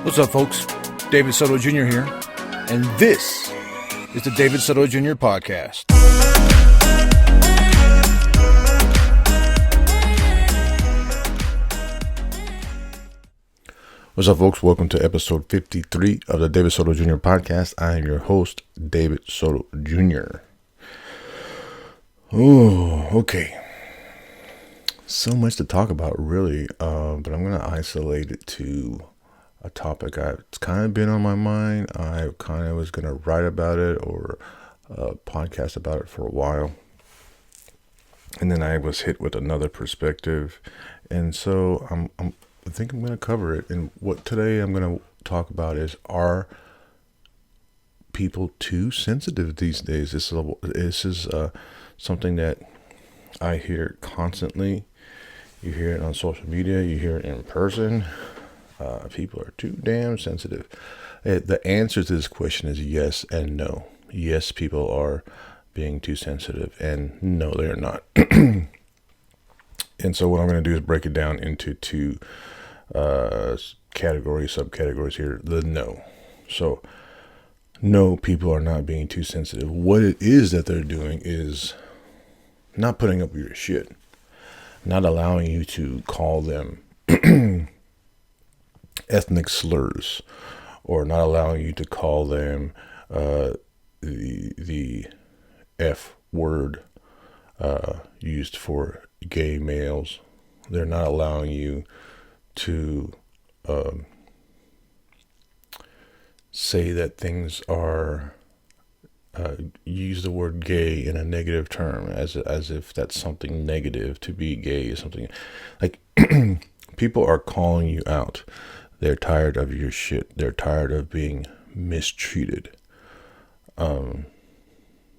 What's up, folks? David Soto Jr. here, and this is the David Soto Jr. podcast. What's up, folks? Welcome to episode 53 of the David Soto Jr. podcast. I am your host, David Soto Jr. Oh, okay. So much to talk about, really, but I'm going to isolate it to a topic it's kind of been on my mind. I kind of was going to write about it or podcast about it for a while. And then I was hit with another perspective. And so I think I'm going to cover it. And what today I'm going to talk about is, are people too sensitive these days? This is something that I hear constantly. You hear it on social media. You hear it in person. People are too damn sensitive. The answer to this question is yes and no. Yes, people are being too sensitive, and no, they're not. And so what I'm going to do is break it down into two subcategories here. The no. So, no, people are not being too sensitive. What it is that they're doing is not putting up with your shit. Not allowing you to call them ethnic slurs, or not allowing you to call them the F word used for gay males. They're not allowing you to say that things are use the word gay in a negative term, as if that's something negative. To be gay is something like people are calling you out. They're tired of your shit. They're tired of being mistreated. So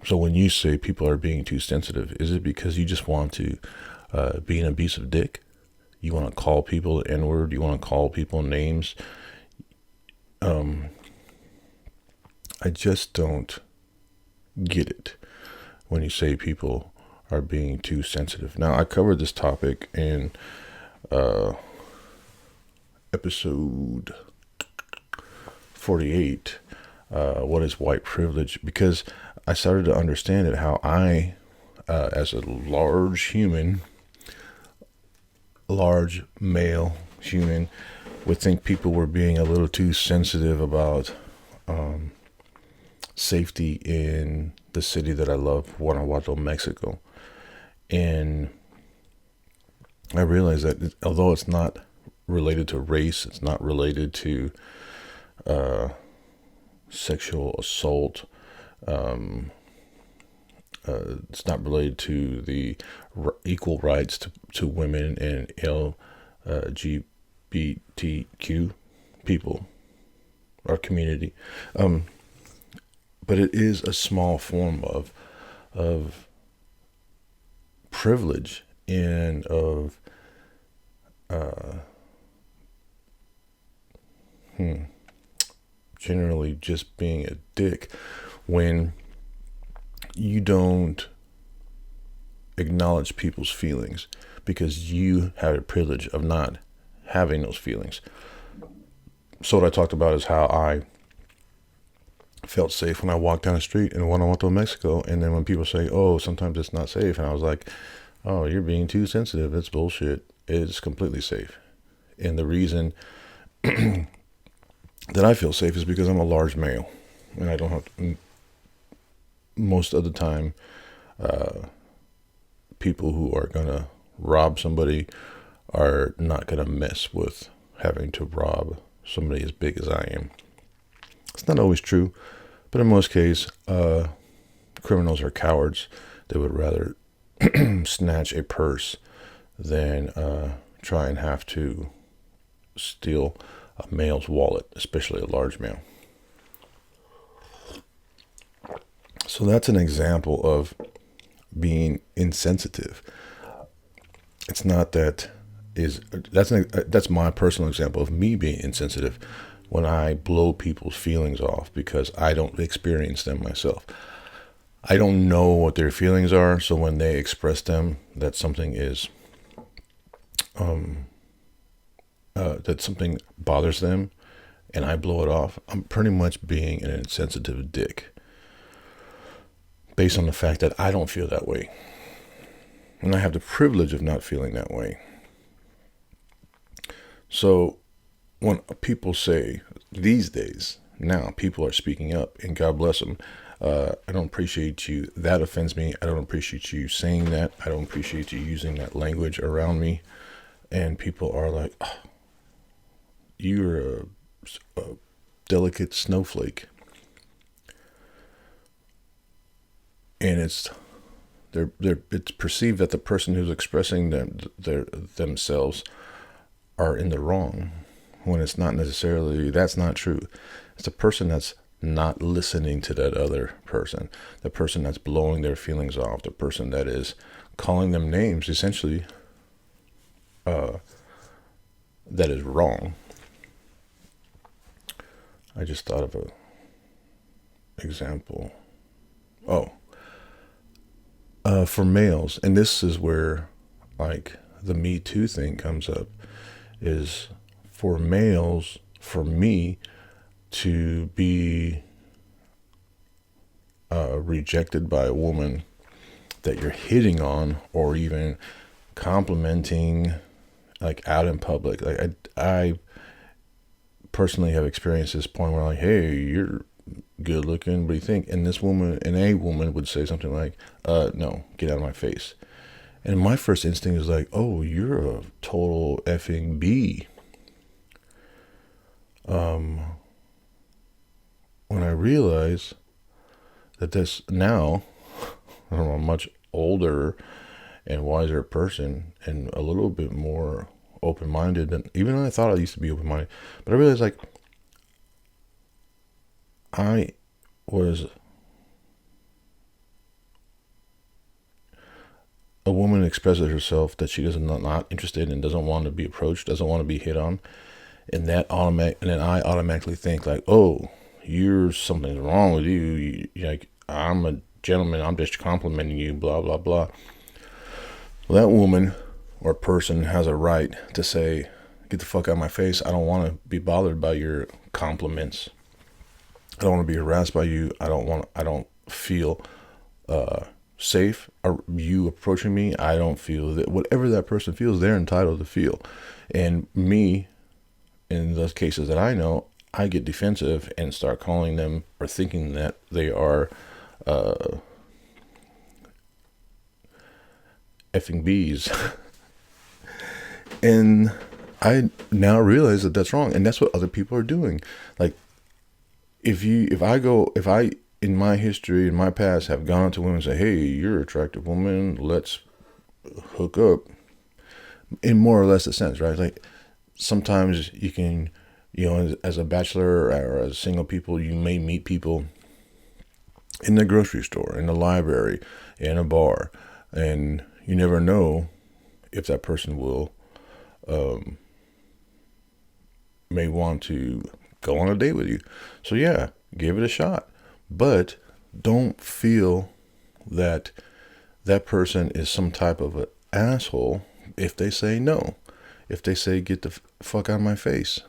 when you say people are being too sensitive, is it because you just want to be an abusive dick? You want to call people the N-word? You want to call people names? I just don't get it when you say people are being too sensitive. Now, I covered this topic in episode 48, what is white privilege, because I started to understand it, how I, as a large male human, would think people were being a little too sensitive about safety in the city that I love, Guanajuato, Mexico. And I realized that although it's not related to race, it's not related to sexual assault, it's not related to the equal rights to women and LGBTQ people, our community, but it is a small form of privilege and of generally just being a dick when you don't acknowledge people's feelings, because you have a privilege of not having those feelings. So what I talked about is how I felt safe when I walked down the street in Guanajuato, Mexico, and then when people say, oh, sometimes it's not safe, and I was like, oh, you're being too sensitive. It's bullshit. It's completely safe. And the reason that I feel safe is because I'm a large male, and I don't have to, most of the time, people who are going to rob somebody are not going to mess with having to rob somebody as big as I am. It's not always true, but in most cases, criminals are cowards. They would rather snatch a purse than try and have to steal a male's wallet, especially a large male. So that's an example of being insensitive. It's not that's my personal example of me being insensitive, when I blow people's feelings off because I don't experience them myself. I don't know what their feelings are, so when they express them, that something is that something bothers them, and I blow it off, I'm pretty much being an insensitive dick based on the fact that I don't feel that way. And I have the privilege of not feeling that way. So when people say these days, now people are speaking up, and God bless them. I don't appreciate you. That offends me. I don't appreciate you saying that. I don't appreciate you using that language around me. And people are like, oh, you're a delicate snowflake. And it's perceived that the person who's expressing themselves are in the wrong, when it's not necessarily. That's not true. It's the person that's not listening to that other person, the person that's blowing their feelings off, the person that is calling them names, essentially, that is wrong. I just thought of a example. For males, and this is where like the Me Too thing comes up, is for males, for me to be rejected by a woman that you're hitting on, or even complimenting, like out in public. Like I personally have experienced this point where, like, hey, you're good looking, what do you think? And this woman, and a woman would say something like, no, get out of my face. And my first instinct is like, oh, you're a total effing B. When I realize that this now, I don't know, a much older and wiser person, and a little bit more open-minded than even I thought I used to be open-minded. But I realized, like, I was a woman expresses herself that she does not interested and doesn't want to be approached, doesn't want to be hit on, and then I automatically think like, oh, something's wrong with you. Like, I'm a gentleman, I'm just complimenting you, blah blah blah. Well, that woman or person has a right to say, get the fuck out of my face. I don't want to be bothered by your compliments. I don't want to be harassed by you. I don't feel safe. Are you approaching me? I don't feel that. Whatever that person feels, they're entitled to feel. And me, in those cases that I know, I get defensive and start calling them, or thinking that they are effing bees. And I now realize that that's wrong, and that's what other people are doing. Like, if I in my history, in my past, have gone to women and say, hey, you're an attractive woman, let's hook up, in more or less a sense, right? Like, sometimes you can, as a bachelor or as single people, you may meet people in the grocery store, in the library, in a bar, and you never know if that person will may want to go on a date with you. So yeah, give it a shot, but don't feel that that person is some type of an asshole if they say no, if they say get the fuck out of my face,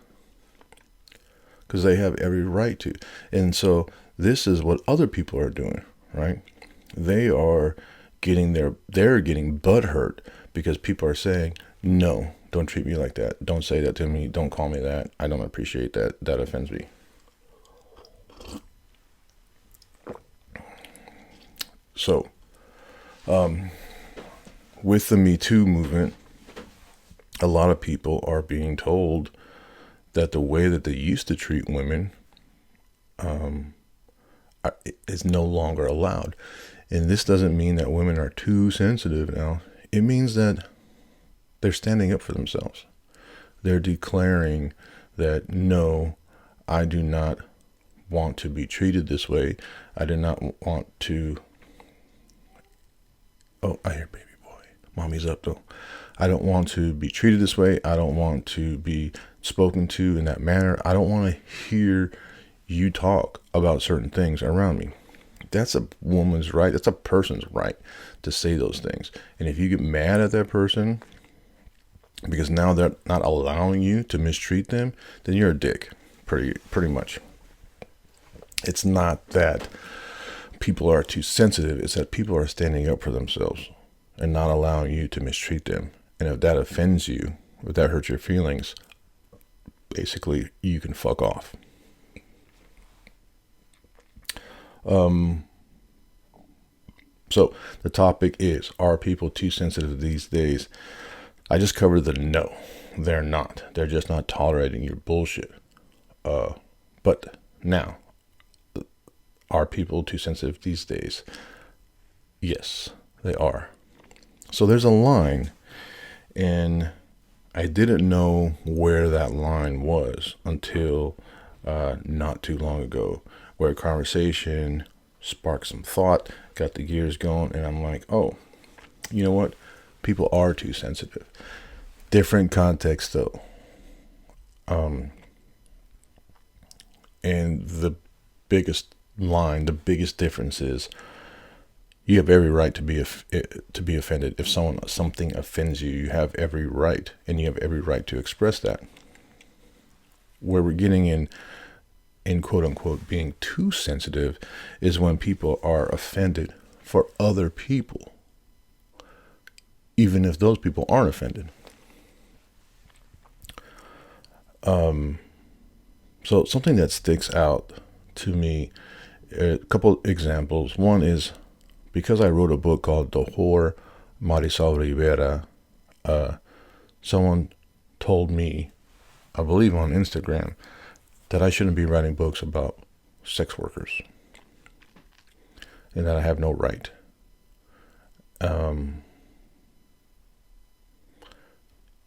because they have every right to. And so this is what other people are doing, right? They're getting butthurt because people are saying, no, don't treat me like that. Don't say that to me. Don't call me that. I don't appreciate that. That offends me. So, with the Me Too movement, a lot of people are being told that the way that they used to treat women is no longer allowed. And this doesn't mean that women are too sensitive now. It means that they're standing up for themselves. They're declaring that, no, I do not want to be treated this way. I do not want to. Oh, I hear baby boy. Mommy's up though. I don't want to be treated this way. I don't want to be spoken to in that manner. I don't want to hear you talk about certain things around me. That's a woman's right. That's a person's right to say those things. And if you get mad at that person because now they're not allowing you to mistreat them, then you're a dick. pretty much. It's not that people are too sensitive. It's that people are standing up for themselves and not allowing you to mistreat them. And if that offends you, if that hurts your feelings, basically you can fuck off. So the topic is, are people too sensitive these days? I just covered the no. They're not. They're just not tolerating your bullshit. But now, are people too sensitive these days? Yes, they are. So there's a line, and I didn't know where that line was until not too long ago, where a conversation sparked some thought, got the gears going, and I'm like, oh, you know what? People are too sensitive. Different context, though. And the biggest difference is you have every right to be offended. If something offends you, you have every right, and you have every right to express that. Where we're getting in quote unquote being too sensitive is when people are offended for other people, even if those people aren't offended. So something that sticks out to me, a couple examples. One is because I wrote a book called The Whore, Marisol Rivera. Someone told me, I believe on Instagram, that I shouldn't be writing books about sex workers and that I have no right.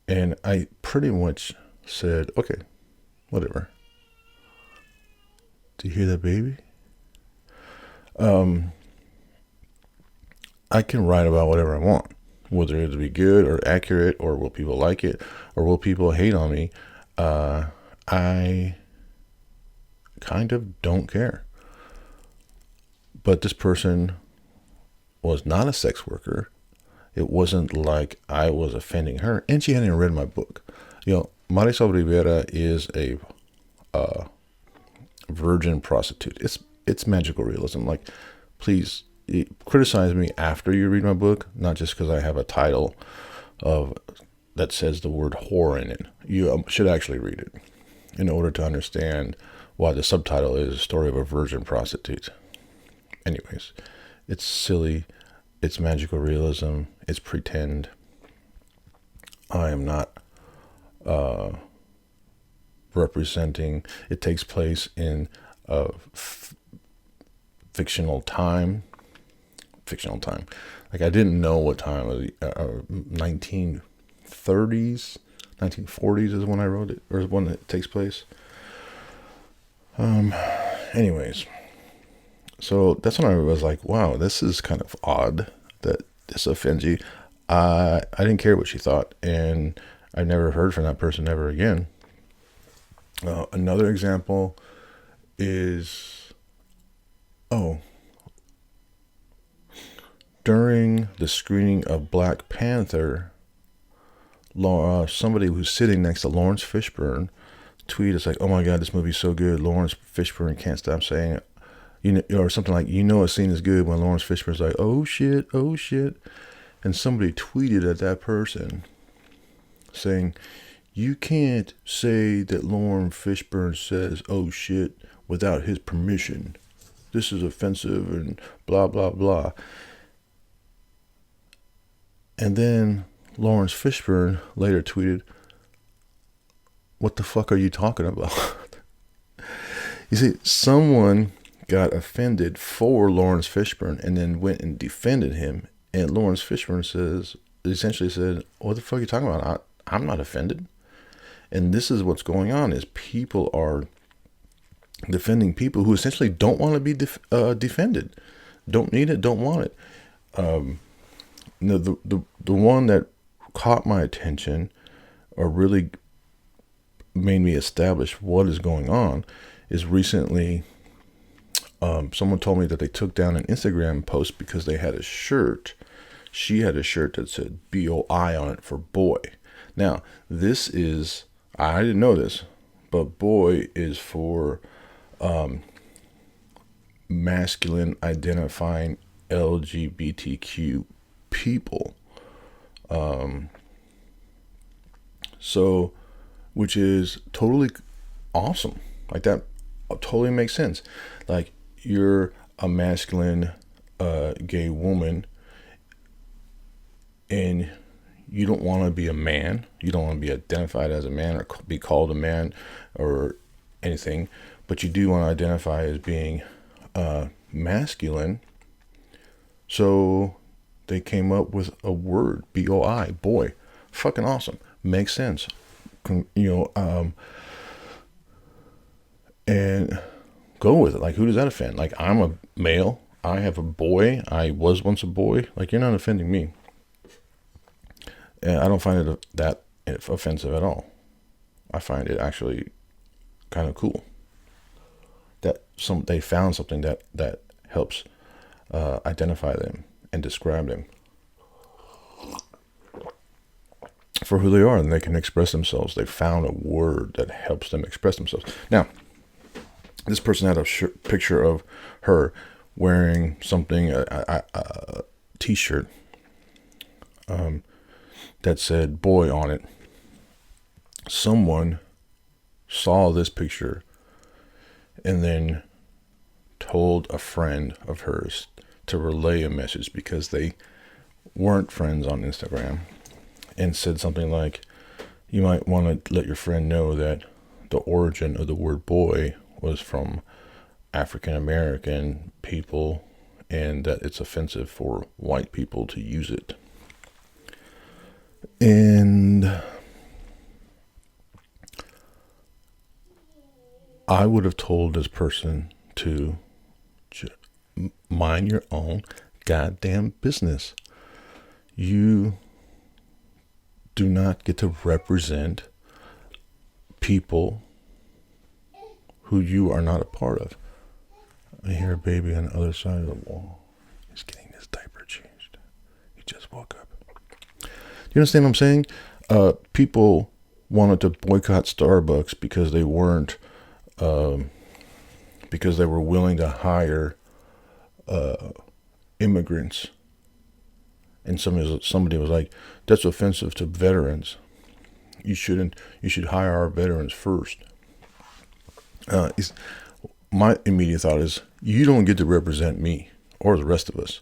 And I pretty much said, okay, whatever. Do you hear that, baby? I can write about whatever I want, whether it be good or accurate, or will people like it, or will people hate on me. I kind of don't care. But this person was not a sex worker. It wasn't like I was offending her, and she hadn't even read my book. Marisol Rivera is a virgin prostitute. It's magical realism. Like, please criticize me after you read my book, not just because I have a title that says the word whore in it. You should actually read it in order to understand why the subtitle is a story of a virgin prostitute. Anyways, it's silly. It's magical realism. It's pretend. I am not representing. It takes place in a fictional time. Like, I didn't know what time of the 1930s, 1940s is when I wrote it, or when it takes place. Anyways, so that's when I was like, wow, this is kind of odd that this offends you. I didn't care what she thought, and I never heard from that person ever again. Another example is, during the screening of Black Panther, somebody who's sitting next to Lawrence Fishburne tweeted, it's like, oh my God, this movie's so good. Lawrence Fishburne can't stop saying it. Or something like, a scene is good when Lawrence Fishburne's like, oh shit. And somebody tweeted at that person saying, you can't say that Lawrence Fishburne says, oh shit, without his permission. This is offensive and blah, blah, blah. And then Lawrence Fishburne later tweeted, what the fuck are you talking about? You see, someone got offended for Lawrence Fishburne and then went and defended him. And Lawrence Fishburne essentially said, what the fuck are you talking about? I'm not offended. And this is what's going on, is people are defending people who essentially don't want to be defended. Don't need it, don't want it. The one that caught my attention, or really made me establish what is going on, is recently someone told me that they took down an Instagram post because they had a shirt. She had a shirt that said BOI on it for boy. Now, I didn't know this, but boy is for masculine identifying LGBTQ people. So, which is totally awesome. Like that totally makes sense. Like you're a masculine gay woman and you don't want to be a man. You don't want to be identified as a man or be called a man or anything, but you do want to identify as being masculine. So they came up with a word, BOI, boy. Fucking awesome. Makes sense. And go with it. Like, who does that offend? Like, I'm a male. I have a boy. I was once a boy. Like, you're not offending me. And I don't find it that offensive at all. I find it actually kind of cool that they found something that helps identify them and describe them for who they are, and they can express themselves. They found a word that helps them express themselves. Now, this person had a picture of her wearing something, a t-shirt that said boy on it. Someone saw this picture and then told a friend of hers to relay a message because they weren't friends on Instagram, and said something like, you might want to let your friend know that the origin of the word boy was from African American people and that it's offensive for white people to use it. And I would have told this person to mind your own goddamn business. You do not get to represent people who you are not a part of. I hear a baby on the other side of the wall. He's getting his diaper changed. He just woke up. Do you understand what I'm saying? People wanted to boycott Starbucks because they weren't, because they were willing to hire immigrants. And somebody was like, that's offensive to veterans. You should hire our veterans first. My immediate thought is, you don't get to represent me or the rest of us.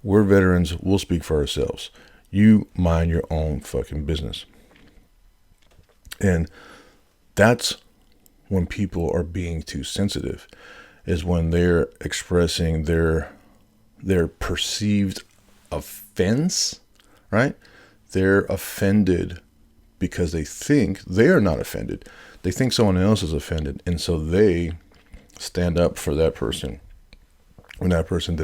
We're veterans. We'll speak for ourselves. You mind your own fucking business. And that's when people are being too sensitive, is when they're expressing their perceived offense, right? They're offended because they think they are not offended. They think someone else is offended, and so they stand up for that person when that person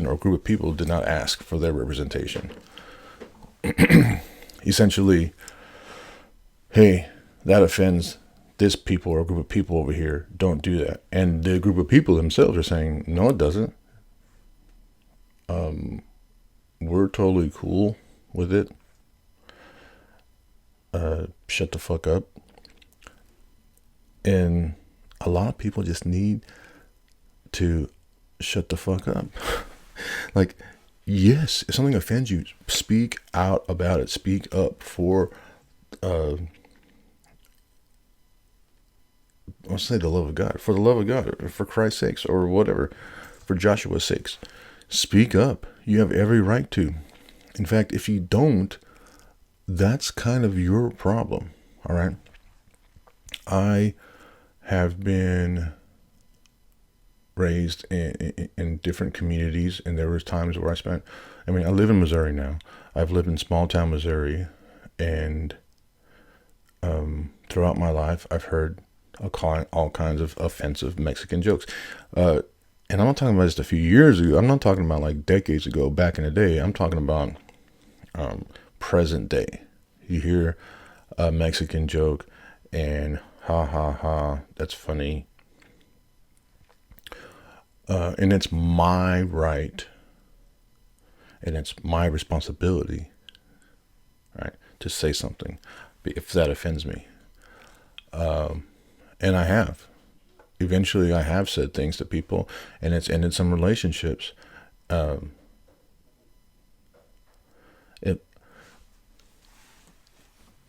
or group of people did not ask for their representation. Essentially, hey, that offends this people or group of people over here. Don't do that. And the group of people themselves are saying, no, it doesn't. We're totally cool with it. Shut the fuck up. And a lot of people just need to shut the fuck up. Like, yes, if something offends you, speak out about it. Speak up for, I'll say the love of God. For the love of God, or for Christ's sakes, or whatever, for Joshua's sakes. Speak up. You have every right to. In fact, if you don't, that's kind of your problem. All right. I have been raised in different communities, and there was times where I live in Missouri now. I've lived in small town Missouri, and throughout my life, I've heard all kinds of offensive Mexican jokes. And I'm not talking about just a few years ago. I'm not talking about like decades ago, back in the day. I'm talking about present day. You hear a Mexican joke and ha ha ha, that's funny. And it's my right and it's my responsibility, right, to say something if that offends me. And I have. Eventually, I have said things to people, and it's ended some relationships. It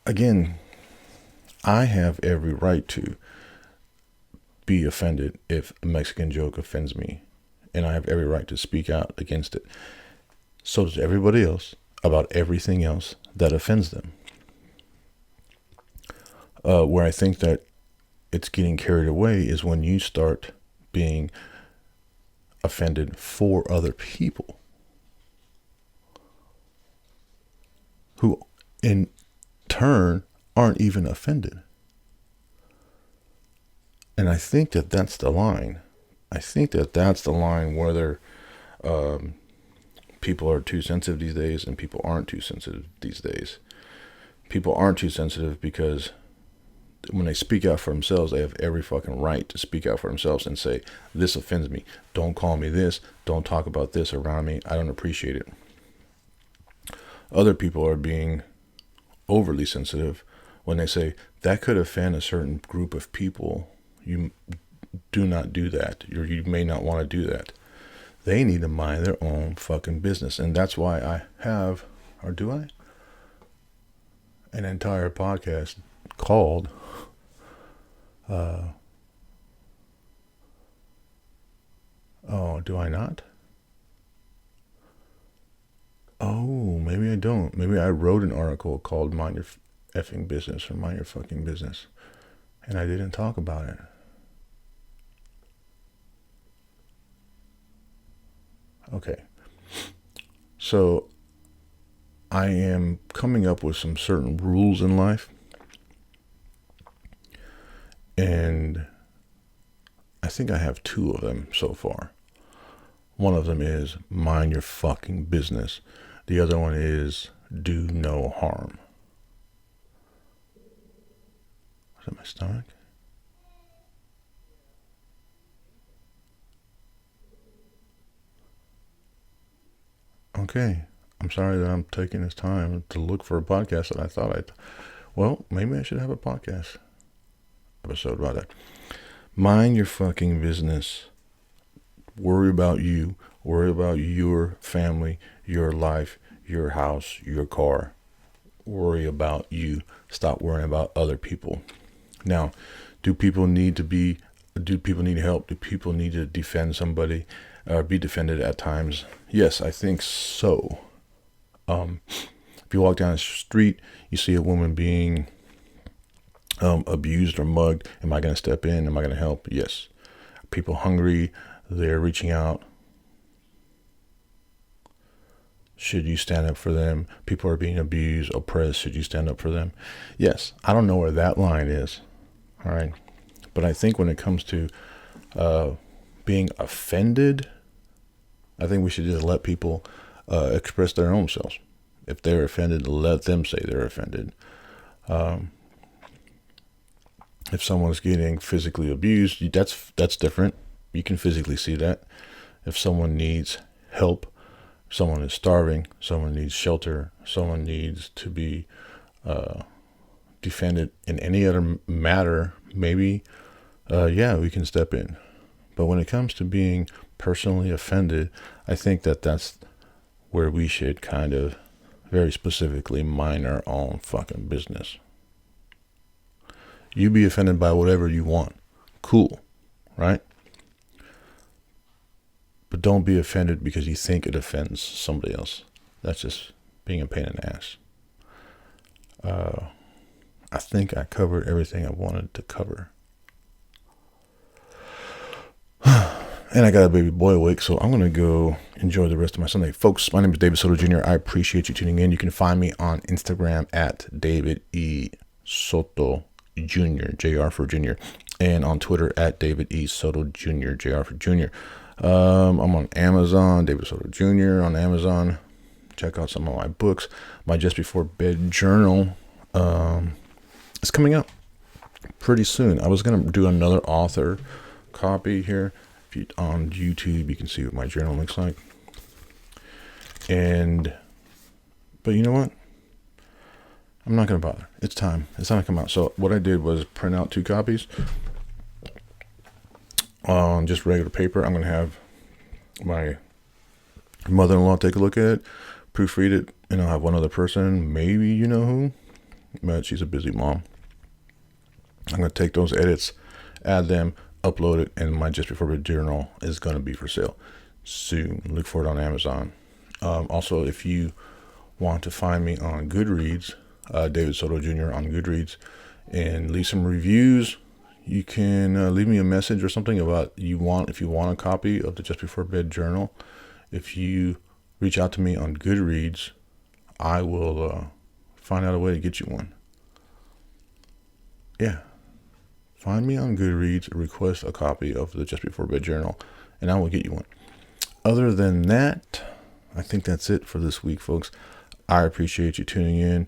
Again, I have every right to be offended if a Mexican joke offends me, and I have every right to speak out against it. So does everybody else about everything else that offends them. Where I think that it's getting carried away is when you start being offended for other people who in turn aren't even offended. And I think that that's the line. I think that that's the line whether people are too sensitive these days and people aren't too sensitive these days. People aren't too sensitive because when they speak out for themselves, they have every fucking right to speak out for themselves and say, this offends me. Don't call me this. Don't talk about this around me. I don't appreciate it. Other people are being overly sensitive when they say, that could offend a certain group of people. You do not do that. You may not want to do that. They need to mind their own fucking business. And that's why I have, or do I? An entire podcast called oh, do I not? Oh, maybe I don't. Maybe I wrote an article called Mind Your Effing Business or Mind Your Fucking Business, and I didn't talk about it. Okay. So I am coming up with some certain rules in life, and I think I have two of them so far. One of them is mind your fucking business. The other one is do no harm. Is that my stomach? Okay. I'm sorry that I'm taking this time to look for a podcast that I thought well, maybe I should have a podcast episode about that. Mind your fucking business. Worry about you. Worry about your family, your life, your house, your car. Worry about you. Stop worrying about other people. Now, do people need help? Do people need to defend somebody or be defended at times? Yes, I think so. If you walk down the street, you see a woman being abused or mugged. Am I going to step in? Am I going to help? Yes. People hungry, they're reaching out. Should you stand up for them? People are being abused, oppressed. Should you stand up for them? Yes. I don't know where that line is. All right. But I think when it comes to being offended, I think we should just let people express their own selves. If they're offended, let them say they're offended. If someone's getting physically abused, that's different. You can physically see that. If someone needs help, someone is starving, someone needs shelter, someone needs to be defended in any other matter, maybe, we can step in. But when it comes to being personally offended, I think that that's where we should kind of very specifically mind our own fucking business. You be offended by whatever you want. Cool, right? But don't be offended because you think it offends somebody else. That's just being a pain in the ass. I think I covered everything I wanted to cover. And I got a baby boy awake, so I'm going to go enjoy the rest of my Sunday. Folks, my name is David Soto Jr. I appreciate you tuning in. You can find me on Instagram at David E. Soto Jr., JR for Junior, and on Twitter at David E. Soto Jr., JR for Junior. I'm on Amazon, David Soto Jr. on Amazon. Check out some of my books. My Just Before Bed journal is coming out pretty soon. I was going to do another author copy here. If you on YouTube, you can see what my journal looks like. But you know what? I'm not going to bother. It's time. It's time to come out. So what I did was print out 2 copies on just regular paper. I'm going to have my mother-in-law take a look at it, proofread it, and I'll have one other person, maybe you know who, but she's a busy mom. I'm going to take those edits, add them, upload it, and my Just Before Bed journal is going to be for sale soon. Look for it on Amazon. Also, if you want to find me on Goodreads, David Soto Jr. on Goodreads, and leave some reviews, you can leave me a message or something about if you want a copy of the Just Before Bed journal. If you reach out to me on Goodreads, I will find out a way to get you one. Yeah. Find me on Goodreads, request a copy of the Just Before Bed journal, and I will get you one. Other than that, I think that's it for this week, folks. I appreciate you tuning in.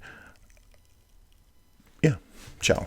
Yeah. Ciao.